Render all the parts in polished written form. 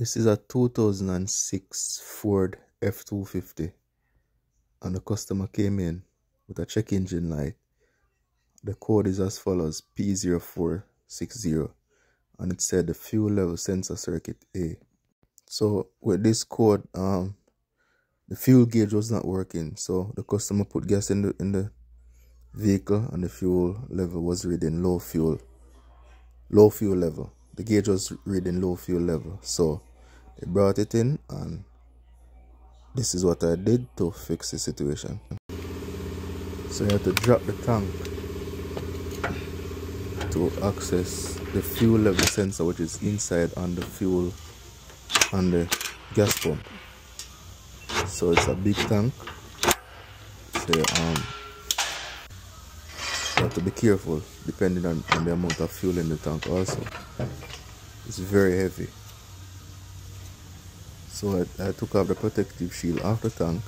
This is a 2006 Ford F250 and the customer came in with a check engine light. The code is as follows: P0460, and it said the fuel level sensor circuit A. So with this code, the fuel gauge was not working, so the customer put gas in the vehicle and the fuel level was reading low fuel level. The gauge was reading low fuel level, so they brought it in, and this is what I did to fix the situation. So you have to drop the tank to access the fuel level sensor, which is inside on the fuel and the gas pump. So it's a big tank, so you have to be careful depending on the amount of fuel in the tank. Also, it's very heavy, so I took off the protective shield off the tank.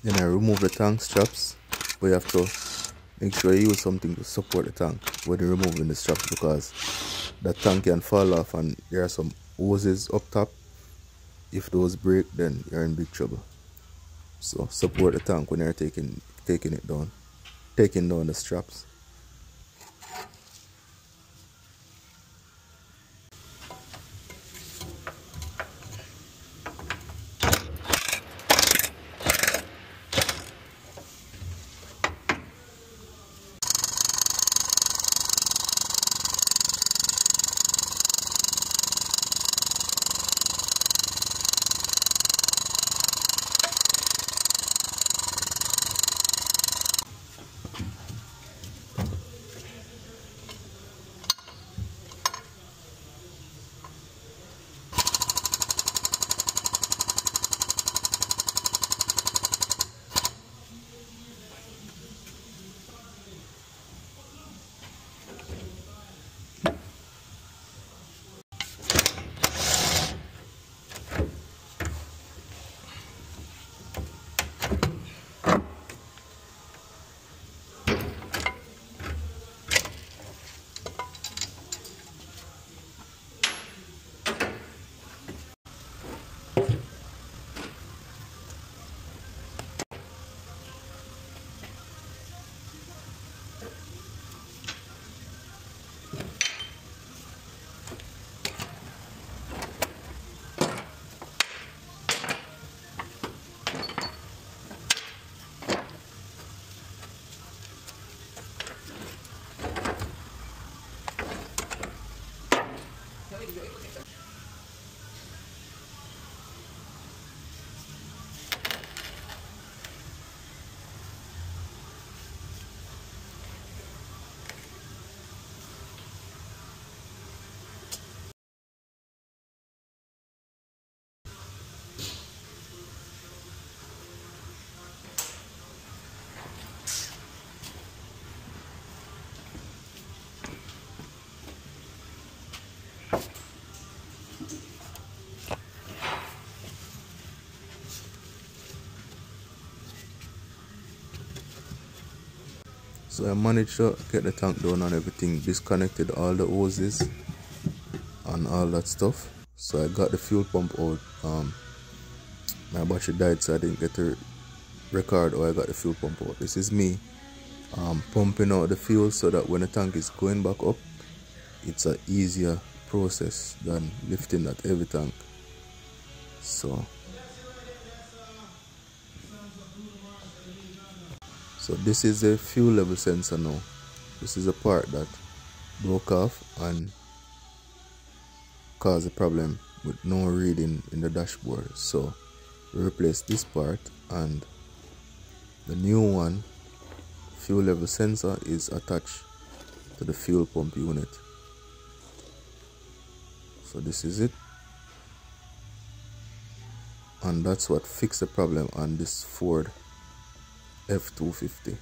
Then I remove the tank straps, but you have to make sure you use something to support the tank when you're removing the straps, because the tank can fall off and there are some hoses up top. If those break, then you're in big trouble. So support the tank when you're taking down the straps. So I managed to get the tank down and everything, disconnected all the hoses and all that stuff. So I got the fuel pump out. My battery died, so I didn't get to record how I got the fuel pump out. This is me pumping out the fuel so that when the tank is going back up, it's an easier process than lifting that heavy tank. So this is the fuel level sensor now. This is a part that broke off and caused a problem with no reading in the dashboard. So we replaced this part, and the new one, fuel level sensor, is attached to to the fuel pump unit. So this is it, and that's what fixed the problem on this Ford F250.